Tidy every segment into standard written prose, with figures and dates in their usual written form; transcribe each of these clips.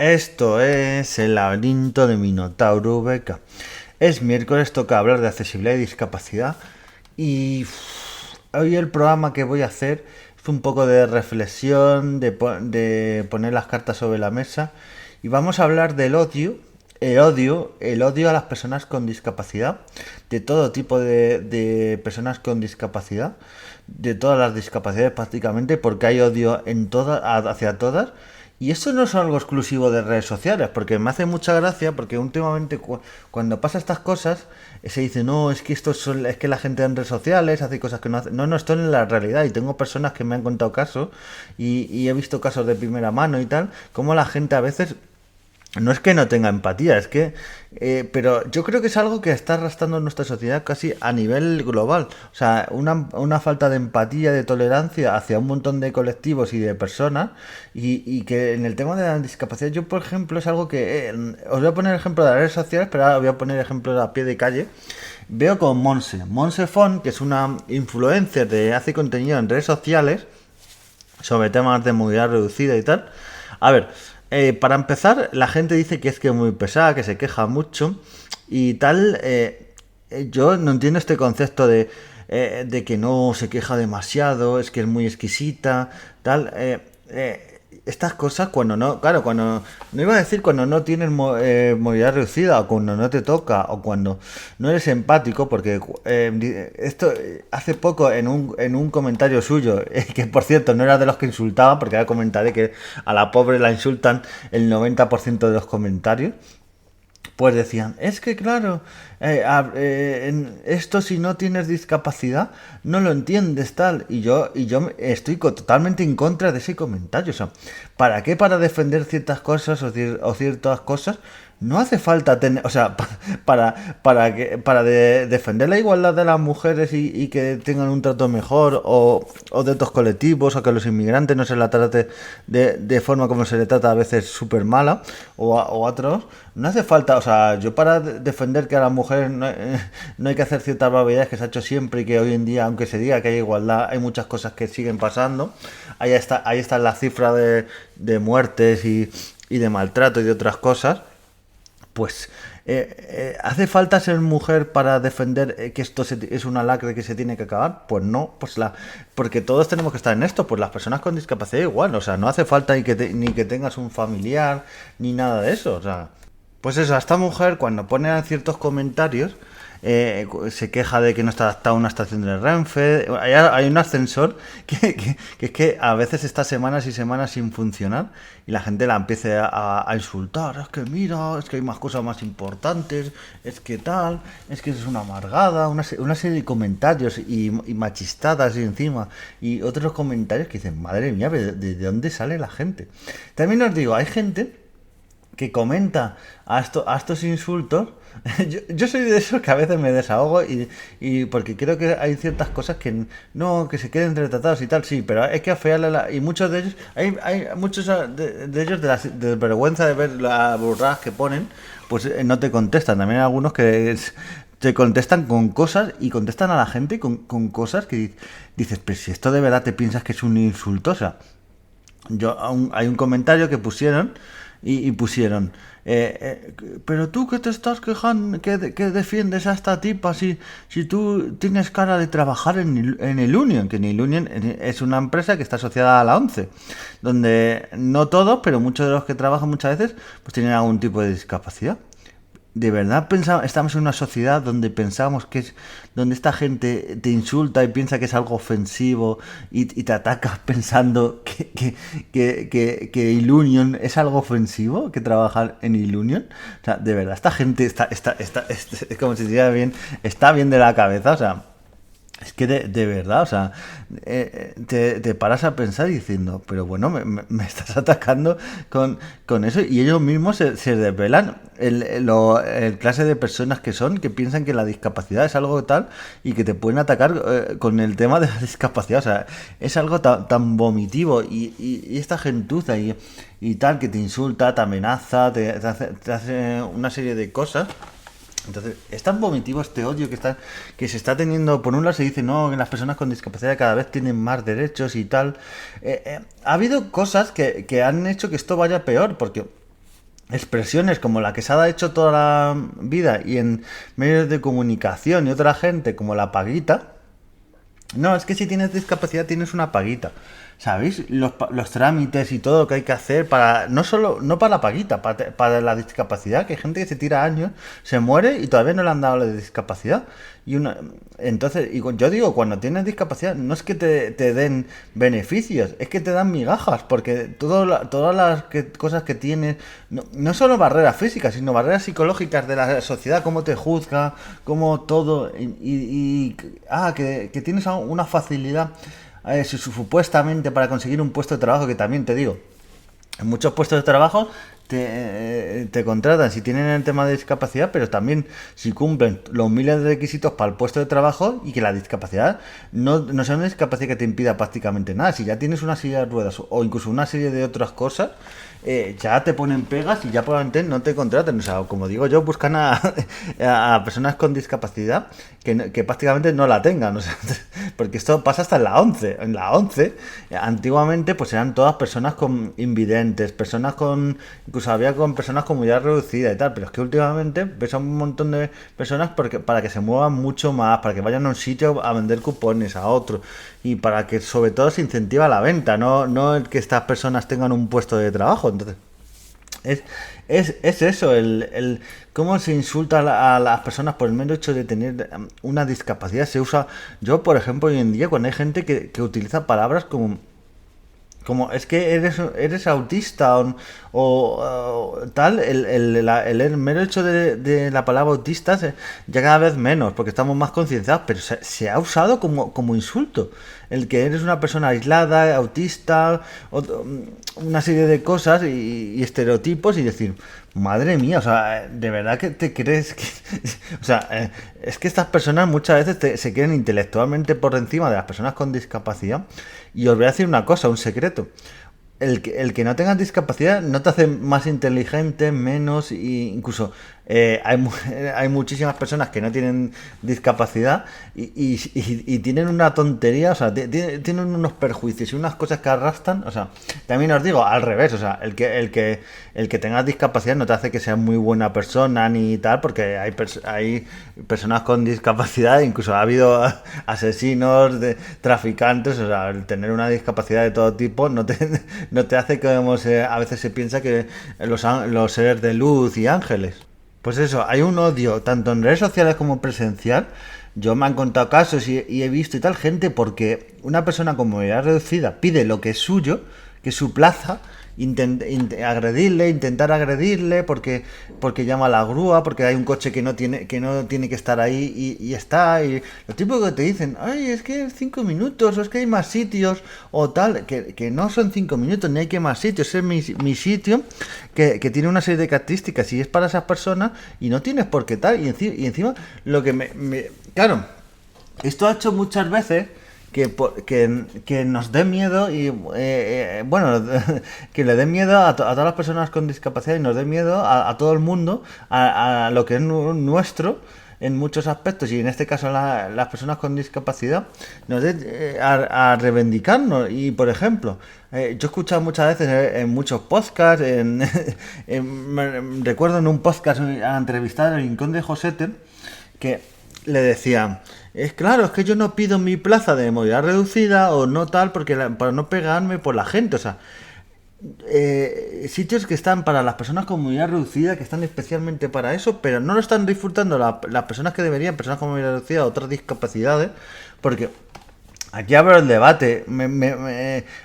Esto es el laberinto de Minotauro Beca. Es miércoles, toca hablar de accesibilidad y discapacidad. Y hoy el programa que voy a hacer es un poco de reflexión, de poner las cartas sobre la mesa. Y vamos a hablar del odio, el odio a las personas con discapacidad, de todo tipo de personas con discapacidad, de todas las discapacidades prácticamente, porque hay odio hacia todas. Y esto no es algo exclusivo de redes sociales, porque me hace mucha gracia, porque últimamente cuando pasa estas cosas, se dice, no, es que es que la gente en redes sociales hace cosas que no hace. No, no, esto es la realidad. Y tengo personas que me han contado casos, y he visto casos de primera mano y tal, como la gente a veces no es que no tenga empatía, es que... pero yo creo que es algo que está arrastrando en nuestra sociedad casi a nivel global. O sea, una falta de empatía, de tolerancia hacia un montón de colectivos y de personas. Y que en el tema de la discapacidad, yo por ejemplo, es algo que... os voy a poner ejemplo de las redes sociales, pero ahora voy a poner ejemplos a pie de calle. Veo con Monse Font, que es una influencer de hace contenido en redes sociales sobre temas de movilidad reducida y tal. A ver, para empezar, la gente dice que es muy pesada, que se queja mucho y tal. Yo no entiendo este concepto de que no se queja demasiado, es que es muy exquisita, tal. Estas cosas cuando no, claro, cuando, no iba a decir cuando no tienes movilidad reducida o cuando no te toca o cuando no eres empático, porque esto hace poco en un comentario suyo, que por cierto no era de los que insultaban, porque ahora comentaré que a la pobre la insultan el 90% de los comentarios. Pues decían, es que claro, esto si no tienes discapacidad, no lo entiendes tal. Y yo estoy totalmente en contra de ese comentario. O sea, ¿para qué para defender ciertas cosas o ciertas cosas? No hace falta tener, o sea, defender la igualdad de las mujeres y que tengan un trato mejor o de otros colectivos o que a los inmigrantes no se la trate de forma como se le trata a veces súper mala o a otros, no hace falta, o sea, yo para defender que a las mujeres no hay que hacer ciertas barbaridades que se ha hecho siempre y que hoy en día, aunque se diga que hay igualdad, hay muchas cosas que siguen pasando. Ahí está la cifra de muertes y de maltrato y de otras cosas. Pues ¿hace falta ser mujer para defender que es una lacra que se tiene que acabar? Pues no, porque todos tenemos que estar en esto, pues las personas con discapacidad igual, o sea, no hace falta ni que tengas un familiar, ni nada de eso, o sea, pues eso, a esta mujer cuando pone ciertos comentarios se queja de que no está adaptado a una estación de Renfe. Hay un ascensor que es que a veces está semanas y semanas sin funcionar y la gente la empieza a insultar. Es que mira, es que hay más cosas más importantes, es que tal, es que es una amargada, una serie de comentarios y machistadas y encima. Y otros comentarios que dicen, madre mía, ¿de dónde sale la gente? También os digo, hay gente que comenta a estos insultos. Yo soy de esos que a veces me desahogo y porque creo que hay ciertas cosas que no, que se queden retratados y tal, sí, pero hay que afearle y muchos de ellos, hay muchos de ellos de vergüenza de ver las burradas que ponen, pues no te contestan. También hay algunos que te contestan con cosas y contestan a la gente con cosas que dices, pero si esto de verdad te piensas que es un insulto, o sea, hay un comentario que pusieron y pusieron, pero tú que te estás quejando, que defiendes a esta tipa si tú tienes cara de trabajar en el Union, que en el Union es una empresa que está asociada a la ONCE, donde no todos, pero muchos de los que trabajan muchas veces, pues tienen algún tipo de discapacidad. ¿De verdad estamos en una sociedad donde pensamos que es donde esta gente te insulta y piensa que es algo ofensivo y te ataca pensando que Ilunion es algo ofensivo, que trabajar en Ilunion? O sea, de verdad, esta gente es como si estuviera bien, está bien de la cabeza, o sea, es que de verdad, o sea, te paras a pensar diciendo, pero bueno, me estás atacando con eso y ellos mismos se desvelan el clase de personas que son, que piensan que la discapacidad es algo tal y que te pueden atacar con el tema de la discapacidad, o sea, es algo tan vomitivo y esta gentuza y tal que te insulta, te amenaza, te hace una serie de cosas. Entonces, es tan vomitivo este odio que se está teniendo. Por un lado se dice, no, que las personas con discapacidad cada vez tienen más derechos y tal. Ha habido cosas que han hecho que esto vaya peor, porque expresiones como la que se ha hecho toda la vida y en medios de comunicación y otra gente como la paguita. No, es que si tienes discapacidad tienes una paguita. ¿Sabéis? Los trámites y todo lo que hay que hacer para, no solo, no para la paguita, para la discapacidad, que hay gente que se tira años, se muere y todavía no le han dado la discapacidad. Y una, entonces, yo digo, cuando tienes discapacidad, no es que te den beneficios, es que te dan migajas, porque todas las cosas que tienes, no solo barreras físicas, sino barreras psicológicas de la sociedad, cómo te juzga, cómo todo, que tienes una facilidad supuestamente para conseguir un puesto de trabajo, que también te digo, en muchos puestos de trabajo te contratan si tienen el tema de discapacidad, pero también si cumplen los miles de requisitos para el puesto de trabajo y que la discapacidad no sea una discapacidad que te impida prácticamente nada. Si ya tienes una silla de ruedas o incluso una serie de otras cosas, ya te ponen pegas y ya probablemente no te contraten. O sea, como digo yo, buscan a personas con discapacidad que prácticamente no la tengan. O sea, porque esto pasa hasta en la 11. En la 11, antiguamente, pues eran todas personas con invidentes, personas con... Incluso había con personas con movilidad reducida y tal. Pero es que últimamente ves a un montón de personas para que se muevan mucho más, para que vayan a un sitio a vender cupones, a otro. Y para que sobre todo se incentiva la venta, no el que estas personas tengan un puesto de trabajo. Entonces, es, es eso, cómo se insulta a las personas por el mero hecho de tener una discapacidad. Se usa, yo por ejemplo, hoy en día, cuando hay gente que utiliza palabras como es que eres autista o tal, el mero hecho de la palabra autista ya cada vez menos, porque estamos más concienciados, pero se ha usado como insulto. El que eres una persona aislada, autista, una serie de cosas y estereotipos y decir, madre mía, o sea, ¿de verdad que te crees que...? O sea, es que estas personas muchas veces se creen intelectualmente por encima de las personas con discapacidad. Y os voy a decir una cosa, un secreto. El que no tengas discapacidad no te hace más inteligente, menos, e incluso hay muchísimas personas que no tienen discapacidad y tienen una tontería, o sea, tienen unos perjuicios y unas cosas que arrastran, o sea, también os digo, al revés, o sea, el que tenga discapacidad no te hace que seas muy buena persona ni tal, porque hay personas con discapacidad, incluso ha habido asesinos, traficantes, o sea, el tener una discapacidad de todo tipo no te hace como a veces se piensa que los seres de luz y ángeles. Pues eso, hay un odio tanto en redes sociales como presencial. Yo me han contado casos y he visto y tal gente porque una persona con movilidad reducida pide lo que es suyo, que es su plaza, intentar agredirle porque llama a la grúa, porque hay un coche que no tiene que estar ahí y está. Y lo típico que te dicen, ay, es que 5 minutos, o es que hay más sitios, o tal, que no son 5 minutos, ni hay que más sitios, es mi sitio, que tiene una serie de características y es para esas personas y no tienes por qué tal. Y encima lo que claro, esto ha hecho muchas veces que nos dé miedo y bueno, que le dé miedo a todas las personas con discapacidad y nos dé miedo a todo el mundo, a lo que es nuestro en muchos aspectos y en este caso las personas con discapacidad nos dé a reivindicarnos. Y por ejemplo, yo he escuchado muchas veces en muchos podcasts, recuerdo en un podcast a entrevistar al Rincón de Josete que le decían, es claro, es que yo no pido mi plaza de movilidad reducida o no tal porque para no pegarme por la gente, o sea, sitios que están para las personas con movilidad reducida, que están especialmente para eso, pero no lo están disfrutando las personas que deberían, personas con movilidad reducida o otras discapacidades, porque aquí abro el debate.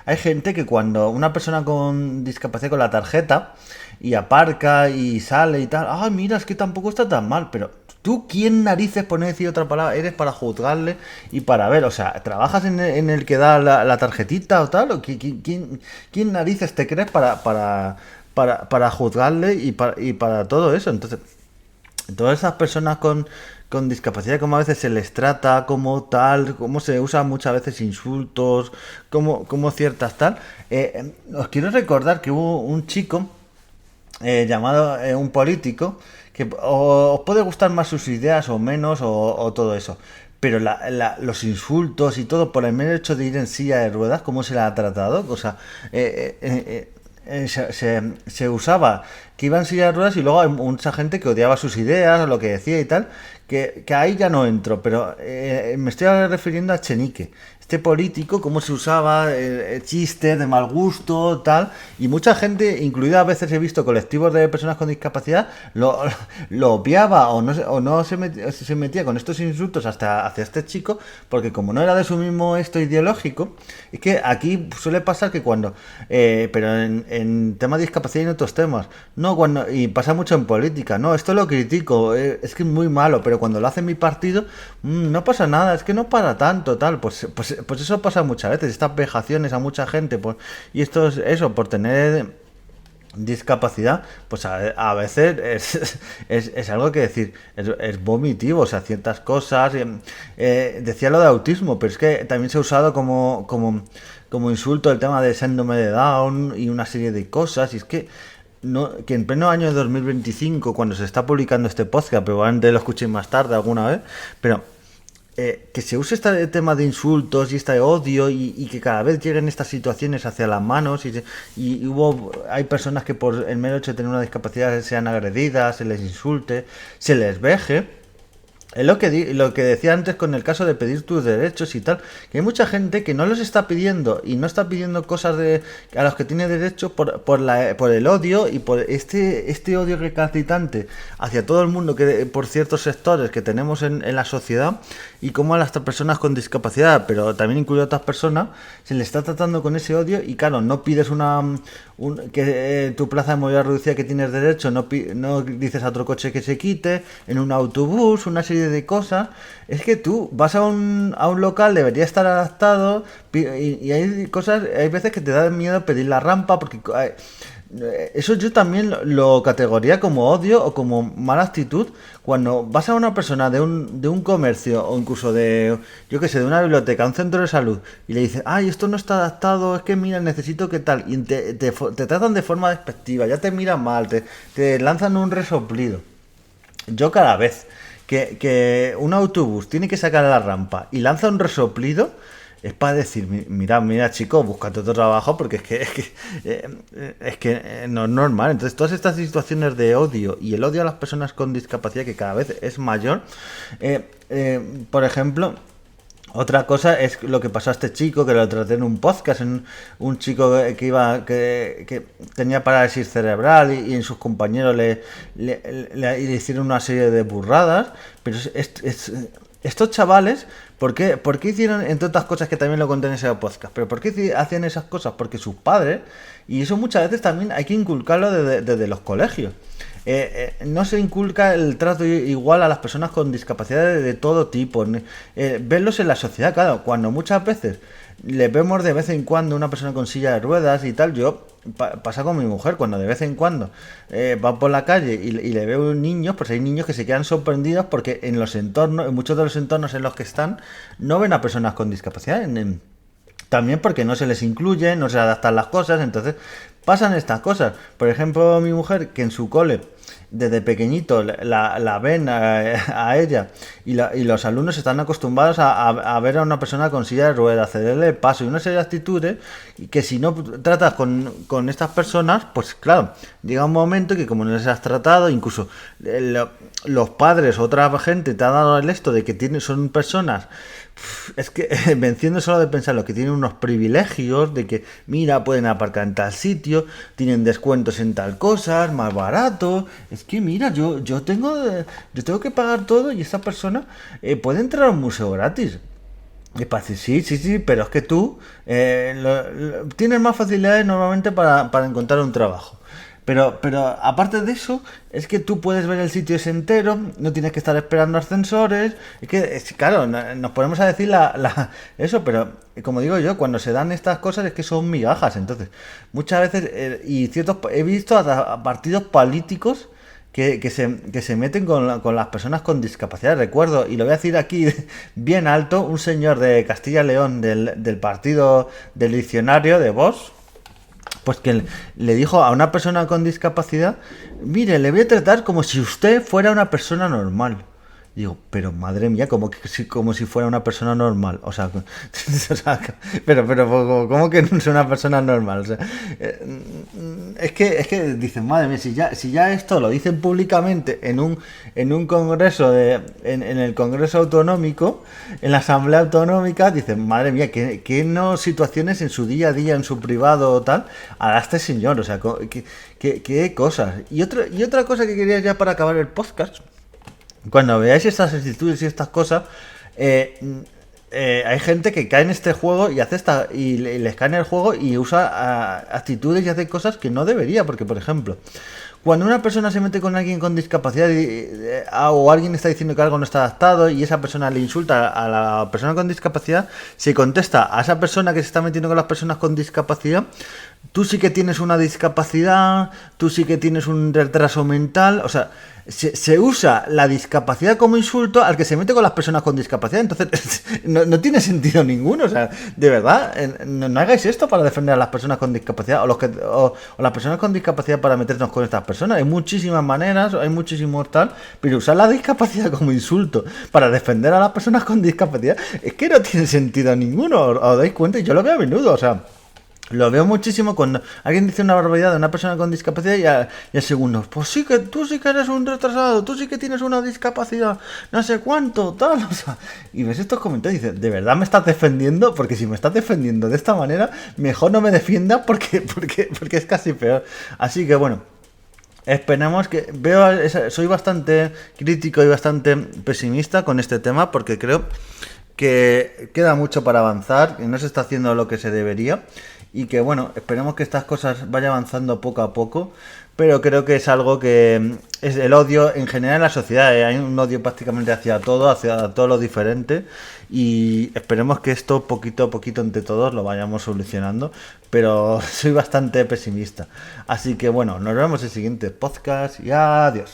Hay gente que cuando una persona con discapacidad con la tarjeta y aparca y sale y tal, ah, mira, es que tampoco está tan mal, pero tú, ¿quién narices, por no decir otra palabra, eres para juzgarle y para ver? O sea, ¿trabajas en el que da la tarjetita o tal? ¿O quién narices te crees para juzgarle y para todo eso? Entonces, todas esas personas con discapacidad, como a veces se les trata, como tal, como se usan muchas veces insultos, como ciertas tal. Os quiero recordar que hubo un chico llamado un político que os puede gustar más sus ideas o menos o todo eso, pero los insultos y todo por el mero hecho de ir en silla de ruedas, cómo se la ha tratado, o sea, se usaba que iba en silla de ruedas y luego hay mucha gente que odiaba sus ideas o lo que decía y tal, que ahí ya no entro, pero me estoy refiriendo a Chenique, este político, cómo se usaba chistes de mal gusto, tal, y mucha gente, incluida a veces he visto colectivos de personas con discapacidad, lo obviaba o no se metía con estos insultos hasta hacia este chico, porque como no era de su mismo esto ideológico, es que aquí suele pasar que cuando, pero en temas de discapacidad y en otros temas, no cuando, y pasa mucho en política, no, esto lo critico, es que es muy malo, pero cuando lo hace mi partido, no pasa nada, es que no para tanto, tal, pues eso pasa muchas veces, estas vejaciones a mucha gente, pues, y esto es eso, por tener discapacidad, pues a veces es algo que decir, es vomitivo, o sea, ciertas cosas, decía lo de autismo, pero es que también se ha usado como insulto el tema de síndrome de Down y una serie de cosas, y es que no, que en pleno año de 2025, cuando se está publicando este podcast, probablemente lo escuchéis más tarde alguna vez, pero que se use este tema de insultos y este odio y que cada vez lleguen estas situaciones hacia las manos hay personas que por el mero hecho de tener una discapacidad sean agredidas, se les insulte, se les veje. Es lo que decía antes con el caso de pedir tus derechos y tal, que hay mucha gente que no los está pidiendo y no está pidiendo cosas a los que tiene derecho por el odio y por este odio recalcitrante hacia todo el mundo que por ciertos sectores que tenemos en la sociedad y como a las personas con discapacidad, pero también incluido a otras personas, se les está tratando con ese odio y claro, no pides que tu plaza de movilidad reducida que tienes derecho, no dices a otro coche que se quite, en un autobús, una serie de cosas. Es que tú vas a un local, debería estar adaptado y hay cosas, hay veces que te da miedo pedir la rampa porque eso yo también lo categoría como odio o como mala actitud cuando vas a una persona de un comercio o incluso de, yo qué sé, de una biblioteca, un centro de salud y le dices, ay, esto no está adaptado, es que mira, necesito que tal, y te tratan de forma despectiva, ya te miran mal, te lanzan un resoplido. Yo cada vez que un autobús tiene que sacar a la rampa y lanza un resoplido, es para decir, mira chico, búscate otro trabajo porque no es normal. Entonces todas estas situaciones de odio y el odio a las personas con discapacidad que cada vez es mayor, por ejemplo, otra cosa es lo que pasó a este chico, que lo traté en un podcast, un chico que tenía parálisis cerebral y en sus compañeros le hicieron una serie de burradas, pero estos chavales, ¿por qué hicieron, entre otras cosas que también lo conté en ese podcast, pero por qué hacían esas cosas? Porque sus padres, y eso muchas veces también hay que inculcarlo desde los colegios, no se inculca el trato igual a las personas con discapacidad de todo tipo, verlos en la sociedad, claro, cuando muchas veces le vemos de vez en cuando una persona con silla de ruedas y tal, pasa con mi mujer, cuando de vez en cuando va por la calle y le veo niños, pues hay niños que se quedan sorprendidos porque en muchos de los entornos en los que están, no ven a personas con discapacidad, también porque no se les incluye, no se adaptan las cosas, entonces pasan estas cosas. Por ejemplo, mi mujer, que en su cole, desde pequeñito, la ven a ella y los alumnos están acostumbrados a ver a una persona con silla de ruedas, cederle el paso y una serie de actitudes que si no tratas con estas personas, pues claro, llega un momento que como no les has tratado, incluso los padres, otra gente te ha dado el esto de que son personas. Es que venciendo solo de pensar lo que tienen unos privilegios de que mira, pueden aparcar en tal sitio, tienen descuentos en tal cosa, más barato, es que mira, yo tengo que pagar todo y esa persona puede entrar a un museo gratis. Y para decir, sí, pero es que tú tienes más facilidades normalmente para encontrar un trabajo. Pero aparte de eso, es que tú puedes ver el sitio ese entero, no tienes que estar esperando ascensores. Claro, nos ponemos a decir eso, pero como digo yo, cuando se dan estas cosas es que son migajas. Entonces, muchas veces, he visto a partidos políticos que se meten con las personas con discapacidad. Recuerdo, y lo voy a decir aquí bien alto, un señor de Castilla y León del partido del diccionario de Vox, pues que le dijo a una persona con discapacidad, mire, le voy a tratar como si usted fuera una persona normal. Digo, pero madre mía, como si fuera una persona normal. O sea, o sea, pero, ¿cómo que no es una persona normal? O sea, es que dicen, madre mía, si ya esto lo dicen públicamente en un congreso en el Congreso Autonómico, en la Asamblea Autonómica, dicen, madre mía, que no situaciones en su día a día, en su privado o tal, hará este señor. O sea, qué cosas. Y otra cosa que quería ya para acabar el podcast. Cuando veáis estas actitudes y estas cosas, eh, hay gente que cae en este juego y hace y le escanea el juego y usa actitudes y hace cosas que no debería, porque por ejemplo, cuando una persona se mete con alguien con discapacidad o alguien está diciendo que algo no está adaptado y esa persona le insulta a la persona con discapacidad, se contesta a esa persona que se está metiendo con las personas con discapacidad: tú sí que tienes una discapacidad, tú sí que tienes un retraso mental. O sea, se usa la discapacidad como insulto al que se mete con las personas con discapacidad. Entonces, no tiene sentido ninguno. O sea, de verdad, no hagáis esto para defender a las personas con discapacidad o las personas con discapacidad para meternos con estas personas. Hay muchísimas maneras, hay muchísimos tal, pero usar la discapacidad como insulto para defender a las personas con discapacidad es que no tiene sentido ninguno. ¿Os dais cuenta? Y yo lo veo a menudo. O sea, lo veo muchísimo cuando alguien dice una barbaridad de una persona con discapacidad y al segundo, pues sí que tú sí que eres un retrasado, tú sí que tienes una discapacidad, no sé cuánto, tal. O sea, y ves estos comentarios y dices, ¿de verdad me estás defendiendo? Porque si me estás defendiendo de esta manera, mejor no me defiendas porque es casi peor. Así que bueno, esperemos que soy bastante crítico y bastante pesimista con este tema porque creo que queda mucho para avanzar, que no se está haciendo lo que se debería y que bueno, esperemos que estas cosas vayan avanzando poco a poco, pero creo que es algo que es el odio en general en la sociedad. Hay un odio prácticamente hacia todo lo diferente y esperemos que esto poquito a poquito entre todos lo vayamos solucionando, pero soy bastante pesimista. Así que bueno, nos vemos en el siguiente podcast y adiós.